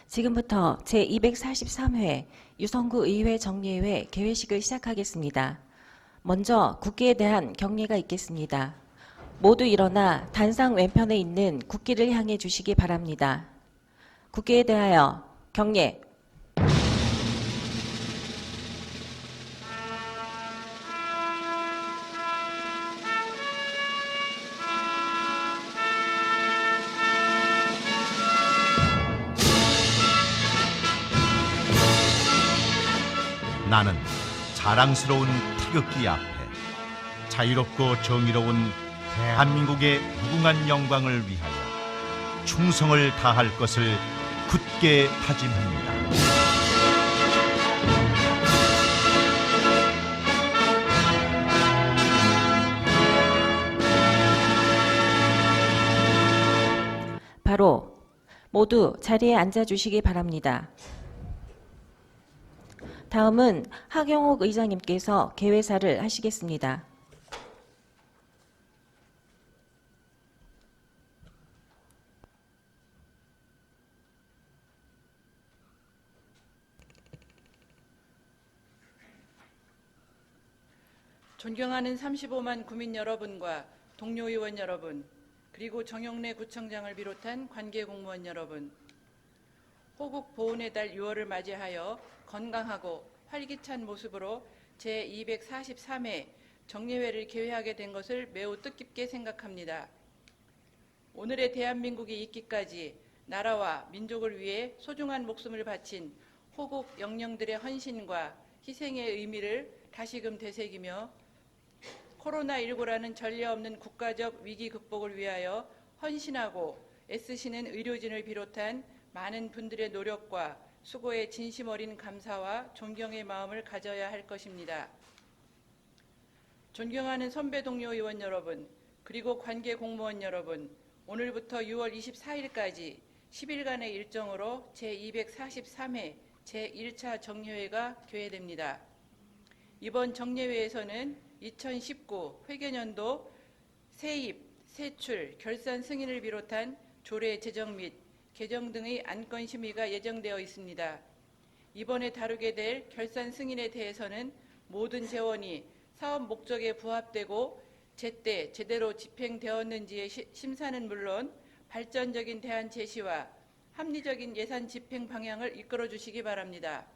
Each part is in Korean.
지금부터 제243회 유성구 의회 정례회 개회식을 시작하겠습니다. 먼저 국기에 대한 경례가 있겠습니다. 모두 일어나 단상 왼편에 있는 국기를 향해 주시기 바랍니다. 국기에 대하여 경례. 나는 자랑스러운 태극기 앞에 자유롭고 정의로운 대한민국의 무궁한 영광을 위하여 충성을 다할 것을 굳게 다짐합니다. 바로 모두 자리에 앉아주시기 바랍니다. 다음은 하경옥 의장님께서 개회사를 하시겠습니다. 존경하는 35만 구민 여러분과 동료 의원 여러분, 그리고 정영래 구청장을 비롯한 관계 공무원 여러분, 호국 보훈의 달 6월을 맞이하여 건강하고 활기찬 모습으로 제243회 정례회를 개회하게 된 것을 매우 뜻깊게 생각합니다. 오늘의 대한민국이 있기까지 나라와 민족을 위해 소중한 목숨을 바친 호국 영령들의 헌신과 희생의 의미를 다시금 되새기며 코로나19라는 전례 없는 국가적 위기 극복을 위하여 헌신하고 애쓰시는 의료진을 비롯한 많은 분들의 노력과 수고에 진심 어린 감사와 존경의 마음을 가져야 할 것입니다. 존경하는 선배 동료 의원 여러분, 그리고 관계 공무원 여러분, 오늘부터 6월 24일까지 10일간의 일정으로 제243회 제1차 정례회가 개회됩니다. 이번 정례회에서는 2019 회계년도 세입, 세출, 결산 승인을 비롯한 조례 제정 및 개정 등의 안건 심의가 예정되어 있습니다. 이번에 다루게 될 결산 승인에 대해서는 모든 재원이 사업 목적에 부합되고 제때 제대로 집행되었는지의 심사는 물론 발전적인 대안 제시와 합리적인 예산 집행 방향을 이끌어 주시기 바랍니다.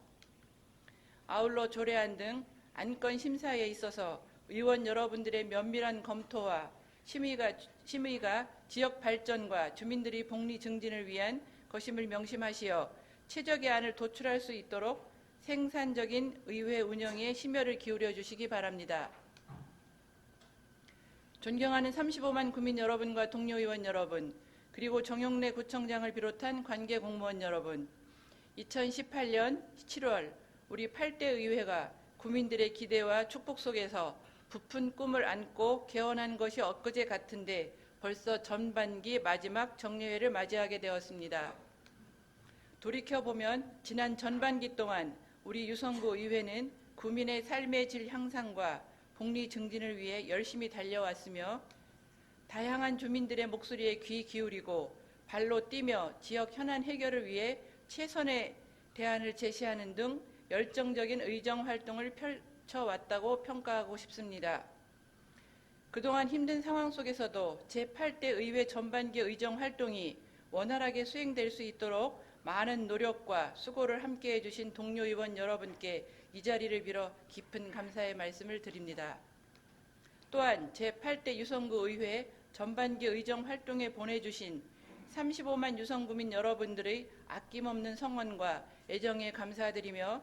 아울러 조례안 등 안건 심사에 있어서 의원 여러분들의 면밀한 검토와 심의가 지역 발전과 주민들의 복리 증진을 위한 것임을 명심하시어 최적의 안을 도출할 수 있도록 생산적인 의회 운영에 심혈을 기울여 주시기 바랍니다. 존경하는 35만 구민 여러분과 동료 의원 여러분, 그리고 정영래 구청장을 비롯한 관계 공무원 여러분, 2018년 7월 우리 8대 의회가 구민들의 기대와 축복 속에서 부푼 꿈을 안고 개원한 것이 엊그제 같은데 벌써 전반기 마지막 정례회를 맞이하게 되었습니다. 돌이켜보면 지난 전반기 동안 우리 유성구 의회는 구민의 삶의 질 향상과 복리 증진을 위해 열심히 달려왔으며 다양한 주민들의 목소리에 귀 기울이고 발로 뛰며 지역 현안 해결을 위해 최선의 대안을 제시하는 등 열정적인 의정 활동을 펼쳐왔다고 평가하고 싶습니다. 그동안 힘든 상황 속에서도 제8대 의회 전반기 의정 활동이 원활하게 수행될 수 있도록 많은 노력과 수고를 함께해 주신 동료 의원 여러분께 이 자리를 빌어 깊은 감사의 말씀을 드립니다. 또한 제8대 유성구 의회 전반기 의정 활동에 보내주신 35만 유성구민 여러분들의 아낌없는 성원과 애정에 감사드리며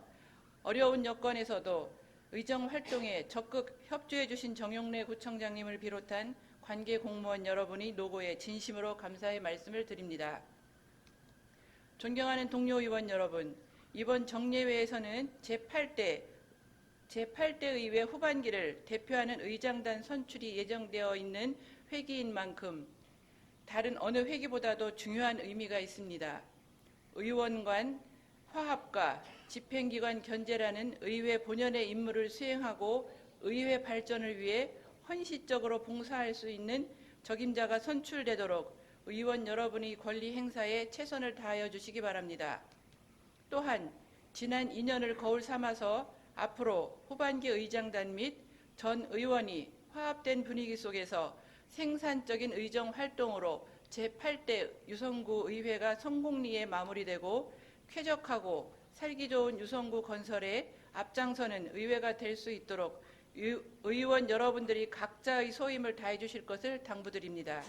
어려운 여건에서도 의정 활동에 적극 협조해 주신 정영래 구청장님을 비롯한 관계 공무원 여러분의 노고에 진심으로 감사의 말씀을 드립니다. 존경하는 동료 의원 여러분, 이번 정례회에서는 제8대 의회 후반기를 대표하는 의장단 선출이 예정되어 있는 회기인 만큼 다른 어느 회기보다도 중요한 의미가 있습니다. 의원 간 화합과 집행기관 견제라는 의회 본연의 임무를 수행하고 의회 발전을 위해 헌신적으로 봉사할 수 있는 적임자가 선출되도록 의원 여러분의 권리 행사에 최선을 다하여 주시기 바랍니다. 또한 지난 2년을 거울 삼아서 앞으로 후반기 의장단 및 전 의원이 화합된 분위기 속에서 생산적인 의정 활동으로 제8대 유성구 의회가 성공리에 마무리되고 쾌적하고 살기 좋은 유성구 건설에 앞장서는 의회가 될 수 있도록 의원 여러분들이 각자의 소임을 다해 주실 것을 당부드립니다.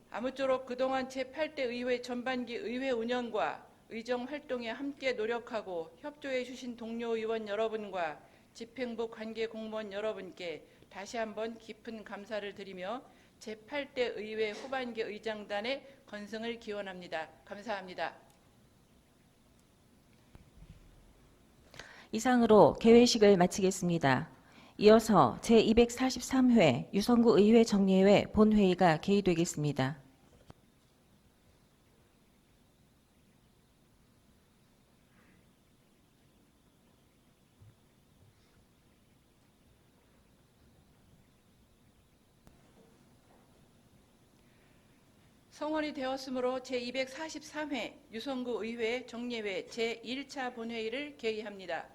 아무쪼록 그동안 제8대 의회 전반기 의회 운영과 의정 활동에 함께 노력하고 협조해 주신 동료 의원 여러분과 집행부 관계 공무원 여러분께 다시 한번 깊은 감사를 드리며 제8대 의회 후반기 의장단의 건승을 기원합니다. 감사합니다. 이상으로 개회식을 마치겠습니다. 이어서 제243회 유성구 의회 정례회 본회의가 개의되겠습니다. 성원이 되었으므로 제243회 유성구 의회 정례회 제1차 본회의를 개의합니다.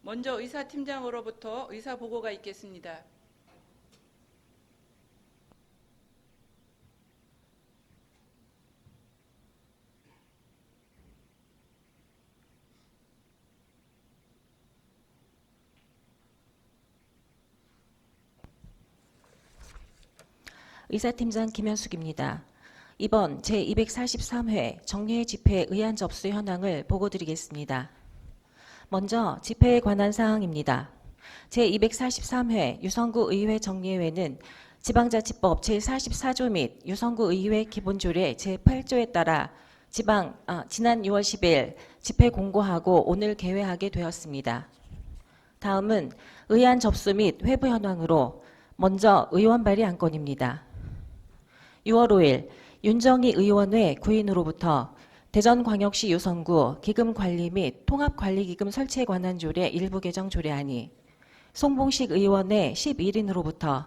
먼저 의사팀장으로부터 의사보고가 있겠습니다. 의사팀장 김현숙입니다. 이번 제243회 정례회 집회 의안 접수 현황을 보고드리겠습니다. 먼저 집회에 관한 사항입니다. 제243회 유성구 의회 정례회는 지방자치법 제44조 및 유성구 의회 기본조례 제8조에 따라 지난 6월 10일 집회 공고하고 오늘 개회하게 되었습니다. 다음은 의안 접수 및 회부 현황으로 먼저 의원 발의 안건입니다. 6월 5일 윤정희 의원회 구인으로부터 대전광역시 유성구 기금관리 및 통합관리기금 설치에 관한 조례 일부 개정 조례안이, 송봉식 의원회 11인으로부터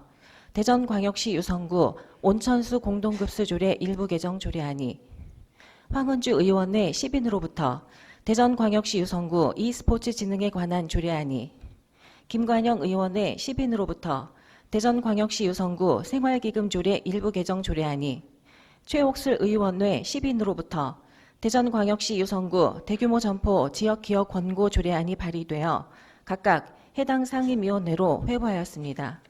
대전광역시 유성구 온천수 공동급수 조례 일부 개정 조례안이, 황은주 의원회 10인으로부터 대전광역시 유성구 e스포츠 진흥에 관한 조례안이, 김관영 의원회 10인으로부터 대전광역시 유성구 생활기금 조례 일부 개정 조례안이, 최옥슬 의원회 10인으로부터 대전광역시 유성구 대규모 점포 지역기업 권고 조례안이 발의되어 각각 해당 상임위원회로 회부하였습니다.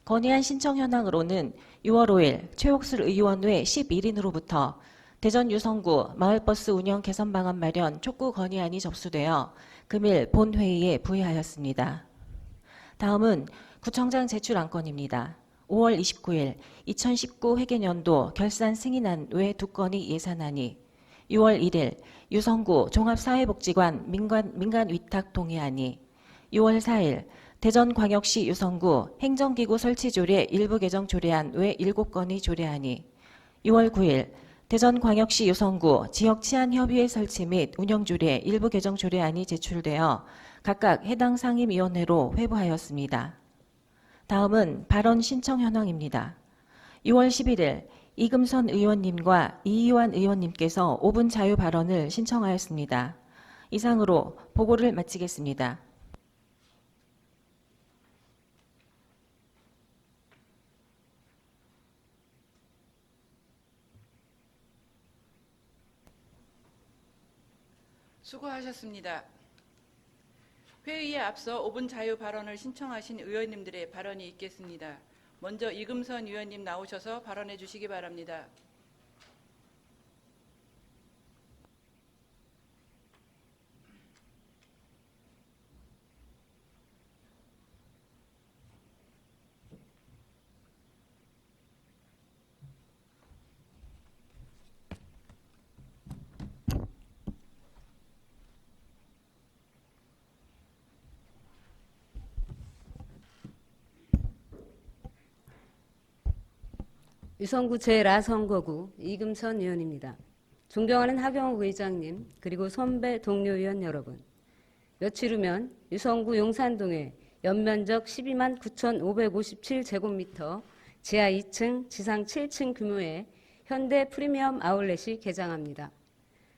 건의안 신청 현황으로는 6월 5일 최옥슬 의원회 11인으로부터 대전 유성구 마을버스 운영 개선 방안 마련 촉구 건의안이 접수되어 금일 본회의에 부의하였습니다. 다음은 구청장 제출 안건입니다. 5월 29일 2019 회계년도 결산 승인안 외 2건이 예산안이, 6월 1일 유성구 종합사회복지관 민간 위탁 동의안이, 6월 4일 대전광역시 유성구 행정기구 설치 조례 일부 개정 조례안 외 7건의 조례안이, 6월 9일 대전광역시 유성구 지역치안협의회 설치 및 운영조례 일부 개정 조례안이 제출되어 각각 해당 상임위원회로 회부하였습니다. 다음은 발언 신청 현황입니다. 6월 11일 이금선 의원님과 이희환 의원님께서 5분 자유 발언을 신청하였습니다. 이상으로 보고를 마치겠습니다. 수고하셨습니다. 회의에 앞서 5분 자유 발언을 신청하신 의원님들의 발언이 있겠습니다. 먼저 이금선 의원님 나오셔서 발언해 주시기 바랍니다. 유성구 제1선거구 이금선 의원입니다. 존경하는 하경욱 의장님, 그리고 선배 동료 의원 여러분, 며칠 후면 유성구 용산동에 연면적 12만 9,557제곱미터, 지하 2층, 지상 7층 규모의 현대 프리미엄 아울렛이 개장합니다.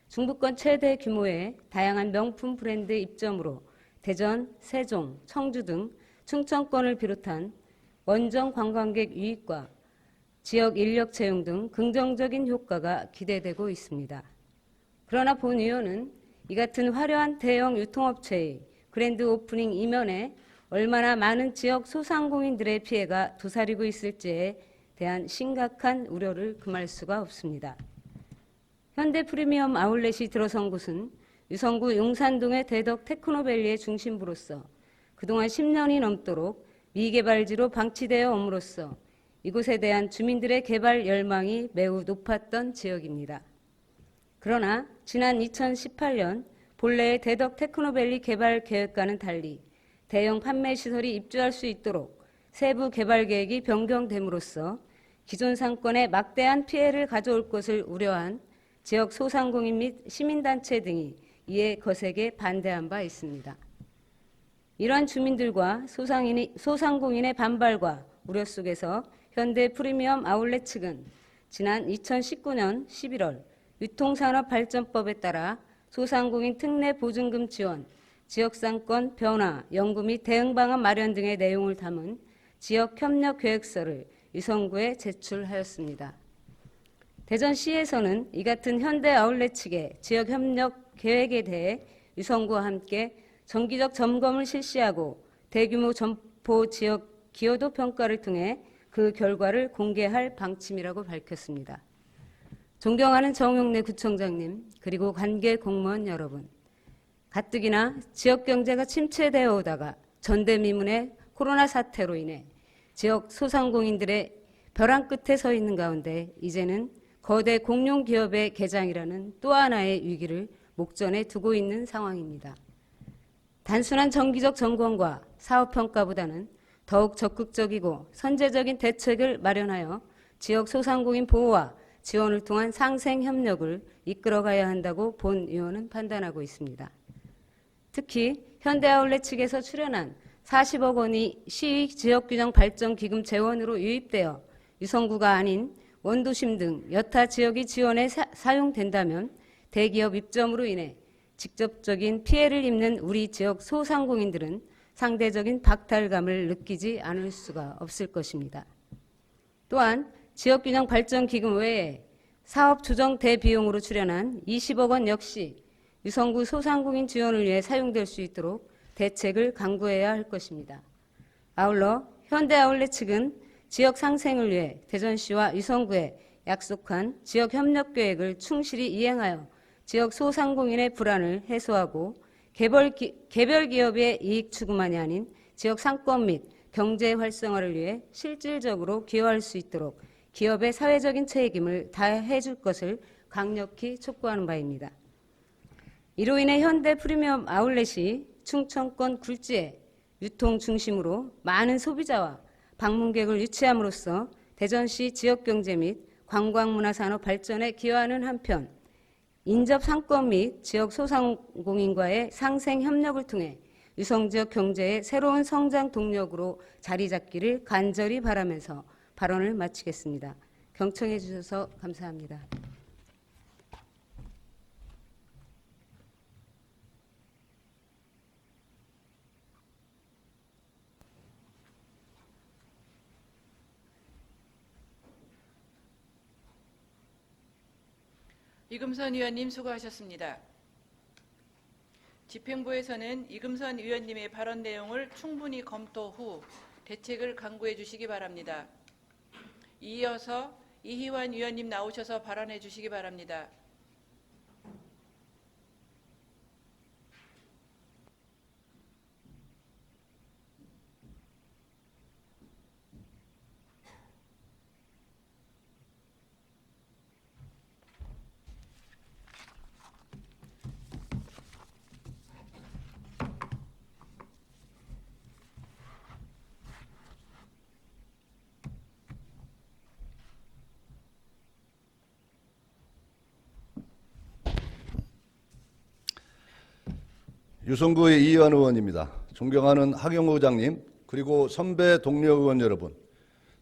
중부권 최대 규모의 다양한 명품 브랜드 입점으로 대전, 세종, 청주 등 충청권을 비롯한 원정 관광객 유입과 지역 인력 채용 등 긍정적인 효과가 기대되고 있습니다. 그러나 본 의원은 이 같은 화려한 대형 유통업체의 그랜드 오프닝 이면에 얼마나 많은 지역 소상공인들의 피해가 도사리고 있을지에 대한 심각한 우려를 금할 수가 없습니다. 현대 프리미엄 아울렛이 들어선 곳은 유성구 용산동의 대덕 테크노밸리의 중심부로서 그동안 10년이 넘도록 미개발지로 방치되어 옴으로써 이곳에 대한 주민들의 개발 열망이 매우 높았던 지역입니다. 그러나 지난 2018년 본래의 대덕 테크노밸리 개발 계획과는 달리 대형 판매 시설이 입주할 수 있도록 세부 개발 계획이 변경됨으로써 기존 상권에 막대한 피해를 가져올 것을 우려한 지역 소상공인 및 시민단체 등이 이에 거세게 반대한 바 있습니다. 이러한 주민들과 소상공인의 반발과 우려 속에서 현대 프리미엄 아울렛 측은 지난 2019년 11월 유통산업발전법에 따라 소상공인 특례 보증금 지원, 지역상권 변화, 연구 및 대응 방안 마련 등의 내용을 담은 지역협력계획서를 유성구에 제출하였습니다. 대전시에서는 이 같은 현대 아울렛 측의 지역협력 계획에 대해 유성구와 함께 정기적 점검을 실시하고 대규모 점포 지역 기여도 평가를 통해 그 결과를 공개할 방침이라고 밝혔습니다. 존경하는 정용래 구청장님, 그리고 관계 공무원 여러분, 가뜩이나 지역 경제가 침체되어 오다가 전대미문의 코로나 사태로 인해 지역 소상공인들의 벼랑 끝에 서 있는 가운데 이제는 거대 공룡 기업의 개장이라는 또 하나의 위기를 목전에 두고 있는 상황입니다. 단순한 정기적 점검과 사업평가보다는 더욱 적극적이고 선제적인 대책을 마련하여 지역 소상공인 보호와 지원을 통한 상생 협력을 이끌어가야 한다고 본 의원은 판단하고 있습니다. 특히 현대아울렛 측에서 출연한 40억 원이 시의 지역균형 발전 기금 재원으로 유입되어 유성구가 아닌 원도심 등 여타 지역이 지원에 사용된다면 대기업 입점으로 인해 직접적인 피해를 입는 우리 지역 소상공인들은 상대적인 박탈감을 느끼지 않을 수가 없을 것입니다. 또한 지역균형 발전 기금 외에 사업 조정 대비용으로 출연한 20억 원 역시 유성구 소상공인 지원을 위해 사용될 수 있도록 대책을 강구해야 할 것입니다. 아울러 현대아울렛 측은 지역 상생을 위해 대전시와 유성구에 약속한 지역 협력 계획을 충실히 이행하여 지역 소상공인의 불안을 해소하고 개별 기업의 이익 추구만이 아닌 지역 상권 및 경제 활성화를 위해 실질적으로 기여할 수 있도록 기업의 사회적인 책임을 다해 줄 것을 강력히 촉구하는 바입니다. 이로 인해 현대 프리미엄 아울렛이 충청권 굴지의 유통 중심으로 많은 소비자와 방문객을 유치함으로써 대전시 지역경제 및 관광문화산업 발전에 기여하는 한편 인접 상권 및 지역 소상공인과의 상생 협력을 통해 유성지역 경제의 새로운 성장 동력으로 자리 잡기를 간절히 바라면서 발언을 마치겠습니다. 경청해 주셔서 감사합니다. 이금선 의원님 수고하셨습니다. 집행부에서는 이금선 의원님의 발언 내용을 충분히 검토 후 대책을 강구해 주시기 바랍니다. 이어서 이희환 의원님 나오셔서 발언해 주시기 바랍니다. 유성구의 이희환 의원입니다. 존경하는 하경호 의장님, 그리고 선배 동료 의원 여러분,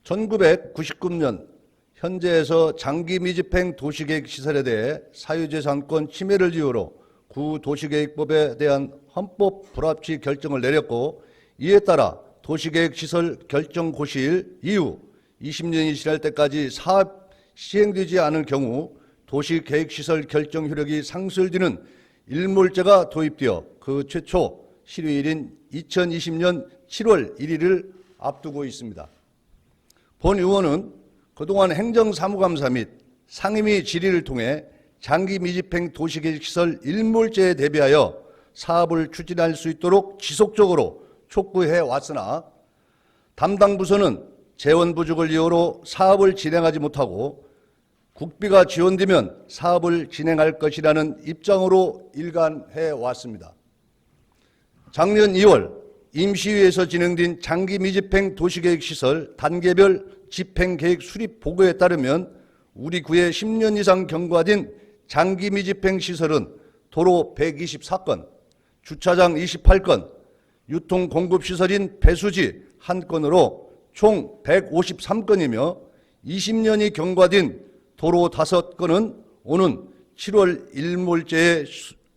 1999년 현재에서 장기 미집행 도시계획 시설에 대해 사유재산권 침해를 이유로 구 도시계획법에 대한 헌법 불합치 결정을 내렸고, 이에 따라 도시계획 시설 결정 고시일 이후 20년이 지날 때까지 사업 시행되지 않을 경우 도시계획시설 결정 효력이 상실되는 일몰제가 도입되어 그 최초 실효일인 2020년 7월 1일을 앞두고 있습니다. 본 의원은 그동안 행정사무감사 및 상임위 질의를 통해 장기 미집행 도시계획시설 일몰제에 대비하여 사업을 추진할 수 있도록 지속적으로 촉구해 왔으나 담당 부서는 재원 부족을 이유로 사업을 진행하지 못하고 국비가 지원되면 사업을 진행할 것이라는 입장으로 일관해 왔습니다. 작년 2월 임시위에서 진행된 장기 미집행 도시계획시설 단계별 집행계획 수립 보고에 따르면 우리 구에 10년 이상 경과된 장기 미집행 시설은 도로 124건, 주차장 28건, 유통공급시설인 배수지 1건으로 총 153건이며 20년이 경과된 도로 5건은 오는 7월 일몰제의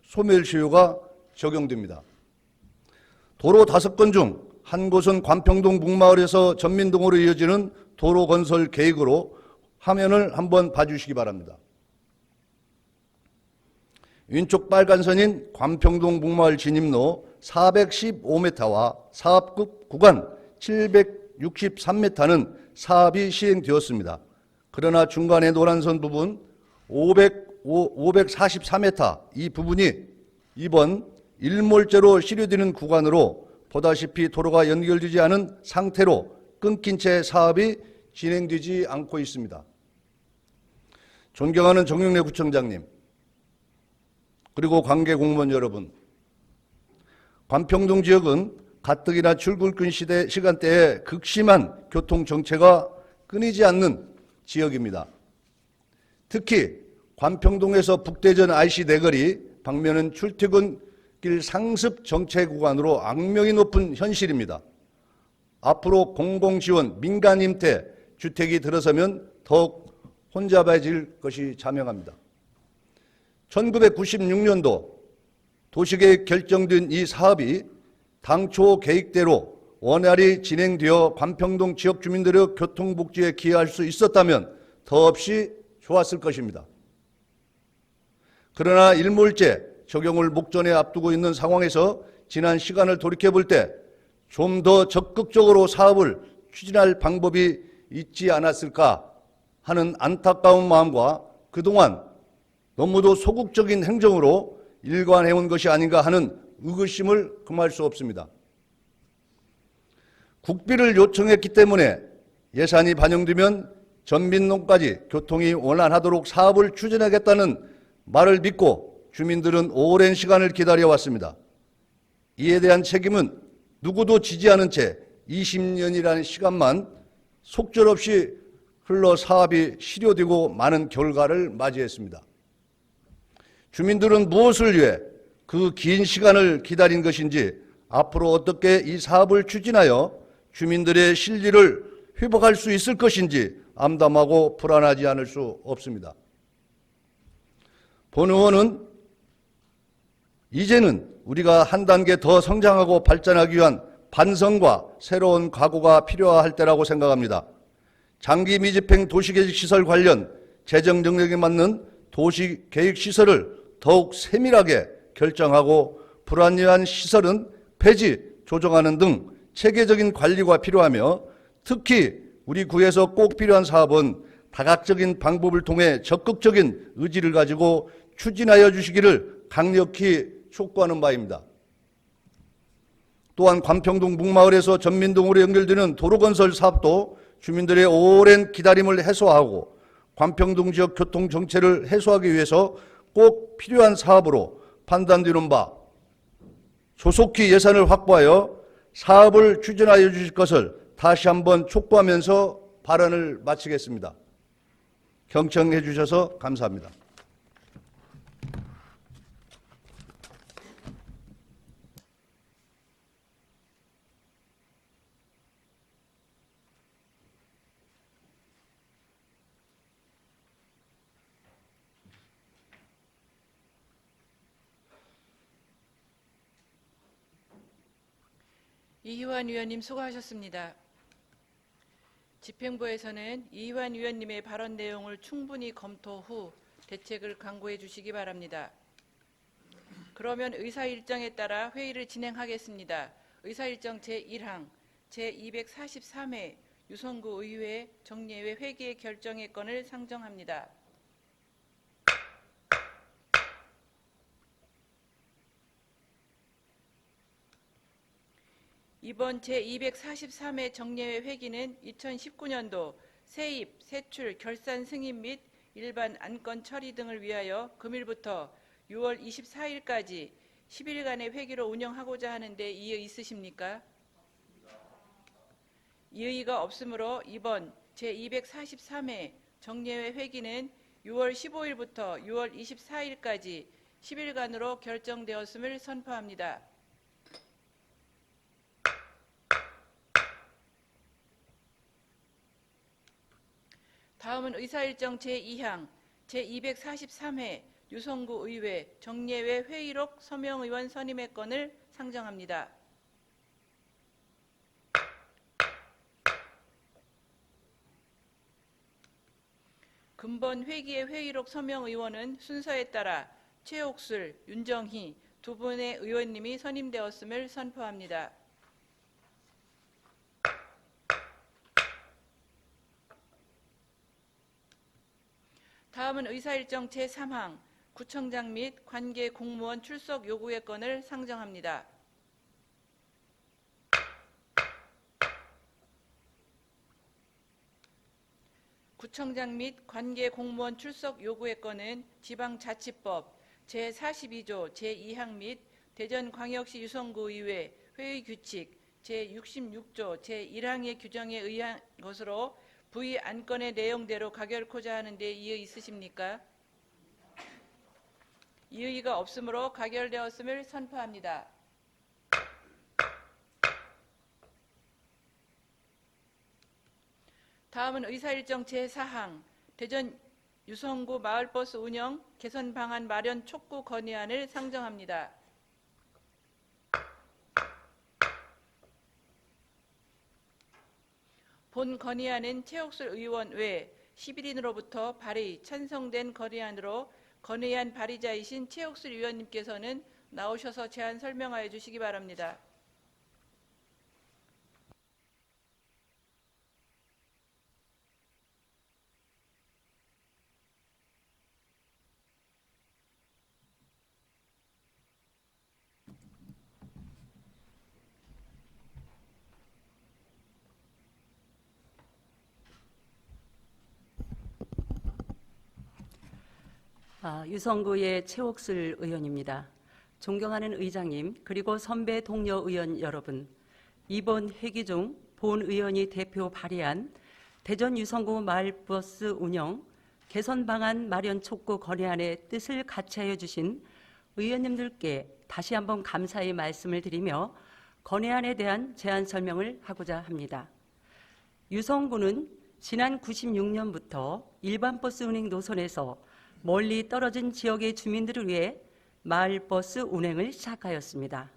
소멸시효가 적용됩니다. 도로 5건 중 한 곳은 관평동 북마을에서 전민동으로 이어지는 도로 건설 계획으로 화면을 한번 봐주시기 바랍니다. 왼쪽 빨간 선인 관평동 북마을 진입로 415m와 사업급 구간 763m는 사업이 시행되었습니다. 그러나 중간에 노란선 부분 543m 이 부분이 이번 일몰제로 실효되는 구간으로 보다시피 도로가 연결되지 않은 상태로 끊긴 채 사업이 진행되지 않고 있습니다. 존경하는 정영래 구청장님, 그리고 관계 공무원 여러분, 관평동 지역은 가뜩이나 출근길 시간대에 극심한 교통 정체가 끊이지 않는 지역입니다. 특히 관평동에서 북대전 IC 내거리 방면은 출퇴근길 상습 정체 구간으로 악명이 높은 현실입니다. 앞으로 공공지원, 민간임대 주택이 들어서면 더욱 혼잡해질 것이 자명합니다. 1996년도 도시계획 결정된 이 사업이 당초 계획대로 원활히 진행되어 관평동 지역 주민들의 교통복지에 기여할 수 있었다면 더없이 좋았을 것입니다. 그러나 일몰제 적용을 목전에 앞두고 있는 상황에서 지난 시간을 돌이켜볼 때 좀 더 적극적으로 사업을 추진할 방법이 있지 않았을까 하는 안타까운 마음과 그동안 너무도 소극적인 행정으로 일관해온 것이 아닌가 하는 의구심을 금할 수 없습니다. 국비를 요청했기 때문에 예산이 반영되면 전민동까지 교통이 원활하도록 사업을 추진하겠다는 말을 믿고 주민들은 오랜 시간을 기다려왔습니다. 이에 대한 책임은 누구도 지지 않은 채 20년이라는 시간만 속절없이 흘러 사업이 실효되고 많은 결과를 맞이했습니다. 주민들은 무엇을 위해 그 긴 시간을 기다린 것인지, 앞으로 어떻게 이 사업을 추진하여 주민들의 신뢰를 회복할 수 있을 것인지 암담하고 불안하지 않을 수 없습니다. 본 의원은 이제는 우리가 한 단계 더 성장하고 발전하기 위한 반성과 새로운 각오가 필요할 때라고 생각합니다. 장기 미집행 도시계획시설 관련 재정 능력에 맞는 도시계획시설을 더욱 세밀하게 결정하고 불합리한 시설은 폐지, 조정하는 등 체계적인 관리가 필요하며, 특히 우리 구에서 꼭 필요한 사업은 다각적인 방법을 통해 적극적인 의지를 가지고 추진하여 주시기를 강력히 촉구하는 바입니다. 또한 관평동 북마을에서 전민동으로 연결되는 도로건설 사업도 주민들의 오랜 기다림을 해소하고 관평동 지역 교통 정체를 해소하기 위해서 꼭 필요한 사업으로 판단되는 바, 조속히 예산을 확보하여 사업을 추진하여 주실 것을 다시 한번 촉구하면서 발언을 마치겠습니다. 경청해 주셔서 감사합니다. 이희환 의원님 수고하셨습니다. 집행부에서는 이희환 의원님의 발언 내용을 충분히 검토 후 대책을 강구해 주시기 바랍니다. 그러면 의사일정에 따라 회의를 진행하겠습니다. 의사일정 제1항 제243회 유성구 의회 정례회 회기의 결정의 건을 상정합니다. 이번 제243회 정례회 회기는 2019년도 세입, 세출, 결산 승인 및 일반 안건 처리 등을 위하여 금일부터 6월 24일까지 10일간의 회기로 운영하고자 하는데 이의 있으십니까? 이의가 없으므로 이번 제243회 정례회 회기는 6월 15일부터 6월 24일까지 10일간으로 결정되었음을 선포합니다. 다음은 의사일정 제2항 제243회 유성구 의회 정례회 회의록 서명의원 선임의 건을 상정합니다. 금번 회기의 회의록 서명의원은 순서에 따라 최옥술, 윤정희 두 분의 의원님이 선임되었음을 선포합니다. 다음은 의사일정 제3항 구청장 및 관계 공무원 출석 요구의 건을 상정합니다. 구청장 및 관계 공무원 출석 요구의 건은 지방자치법 제42조 제2항 및 대전광역시 유성구의회 회의규칙 제66조 제1항의 규정에 의한 것으로 부의 안건의 내용대로 가결코자 하는데 이의 있으십니까? 이의가 없으므로 가결되었음을 선포합니다. 다음은 의사일정 제4항 대전 유성구 마을버스 운영 개선 방안 마련 촉구 건의안을 상정합니다. 본 건의안은 최옥술 의원 외 11인으로부터 발의, 찬성된 건의안으로 건의안 발의자이신 최옥술 의원님께서는 나오셔서 제안 설명하여 주시기 바랍니다. 유성구의 최옥술 의원입니다. 존경하는 의장님 그리고 선배 동료 의원 여러분, 이번 회기 중 본 의원이 대표 발의한 대전 유성구 마을버스 운영 개선 방안 마련 촉구 건의안의 뜻을 같이하여 주신 의원님들께 다시 한번 감사의 말씀을 드리며 건의안에 대한 제안 설명을 하고자 합니다. 유성구는 지난 96년부터 일반 버스 운행 노선에서 멀리 떨어진 지역의 주민들을 위해 마을버스 운행을 시작하였습니다.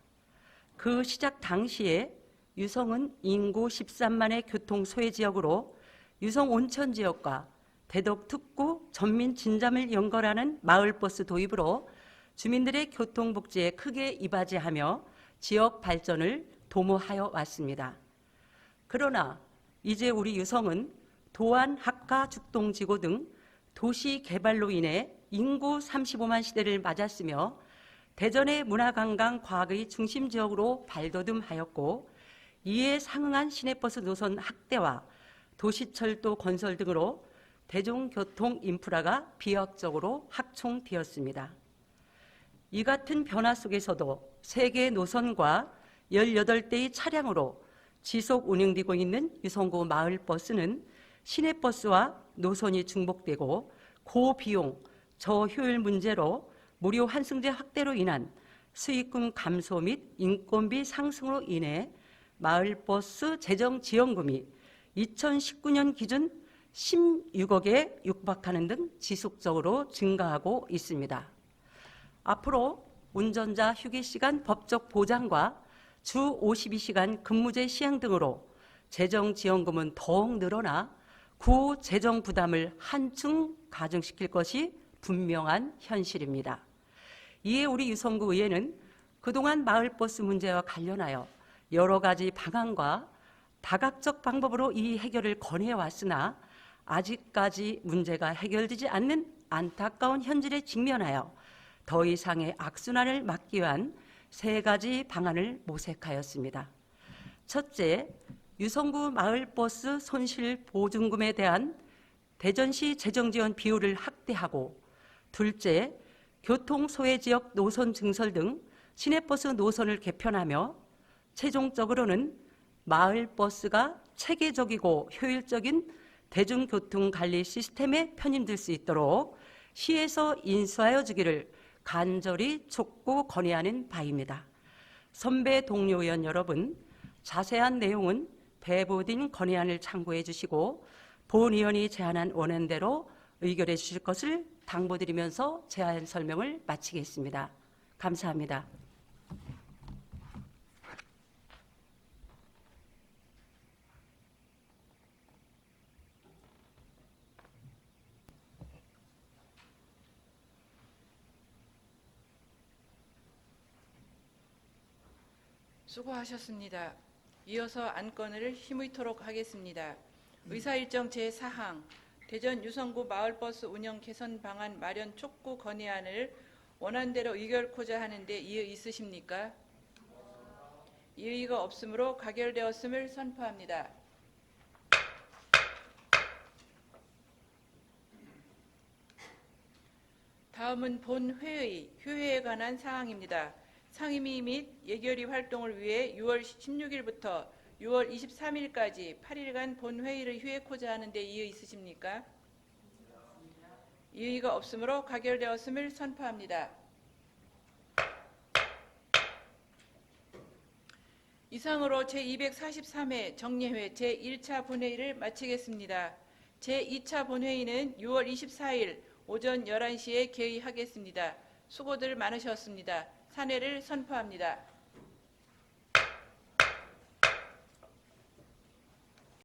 그 시작 당시에 유성은 인구 13만의 교통 소외 지역으로 유성 온천 지역과 대덕 특구 전민 진잠을 연결하는 마을버스 도입으로 주민들의 교통복지에 크게 이바지하며 지역 발전을 도모하여 왔습니다. 그러나 이제 우리 유성은 도안, 학가, 죽동지구 등 도시 개발로 인해 인구 35만 시대를 맞았으며 대전의 문화관광 과학의 중심 지역으로 발돋움하였고 이에 상응한 시내버스 노선 확대와 도시철도 건설 등으로 대중교통 인프라가 비약적으로 확충되었습니다. 이 같은 변화 속에서도 3개의 노선과 18대의 차량으로 지속 운행되고 있는 유성구 마을버스는 시내버스와 노선이 중복되고 고비용, 저효율 문제로 무료 환승제 확대로 인한 수익금 감소 및 인건비 상승으로 인해 마을버스 재정지원금이 2019년 기준 16억에 육박하는 등 지속적으로 증가하고 있습니다. 앞으로 운전자 휴게시간 법적 보장과 주 52시간 근무제 시행 등으로 재정지원금은 더욱 늘어나 구 재정 부담을 한층 가중시킬 것이 분명한 현실입니다. 이에 우리 유성구 의회는 그동안 마을버스 문제와 관련하여 여러 가지 방안과 다각적 방법으로 이 해결을 건해왔으나 아직까지 문제가 해결되지 않는 안타까운 현실에 직면하여 더 이상의 악순환을 막기 위한 세 가지 방안을 모색하였습니다. 첫째, 유성구 마을버스 손실 보증금에 대한 대전시 재정지원 비율을 확대하고, 둘째, 교통소외지역 노선 증설 등 시내버스 노선을 개편하며 최종적으로는 마을버스가 체계적이고 효율적인 대중교통관리 시스템에 편입될 수 있도록 시에서 인수하여 주기를 간절히 촉구 건의하는 바입니다. 선배 동료 의원 여러분, 자세한 내용은 배부된 건의안을 참고해 주시고 본 의원이 제안한 원안대로 의결해 주실 것을 당부드리면서 제안 설명을 마치겠습니다. 감사합니다. 수고하셨습니다. 이어서 안건을 힘의토록 하겠습니다. 의사일정 제4항 대전 유성구 마을버스 운영 개선 방안 마련 촉구 건의안을 원안대로 의결코자 하는데 이의 있으십니까? 이의가 없으므로 가결되었음을 선포합니다. 다음은 본회의, 휴회에 관한 사항입니다. 상임위 및 예결위 활동을 위해 6월 16일부터 6월 23일까지 8일간 본회의를 휴회코자 하는데 이의 있으십니까? 이의가 없으므로 가결되었음을 선포합니다. 이상으로 제243회 정례회 제1차 본회의를 마치겠습니다. 제2차 본회의는 6월 24일 오전 11시에 개의하겠습니다. 수고들 많으셨습니다. 산회를 선포합니다.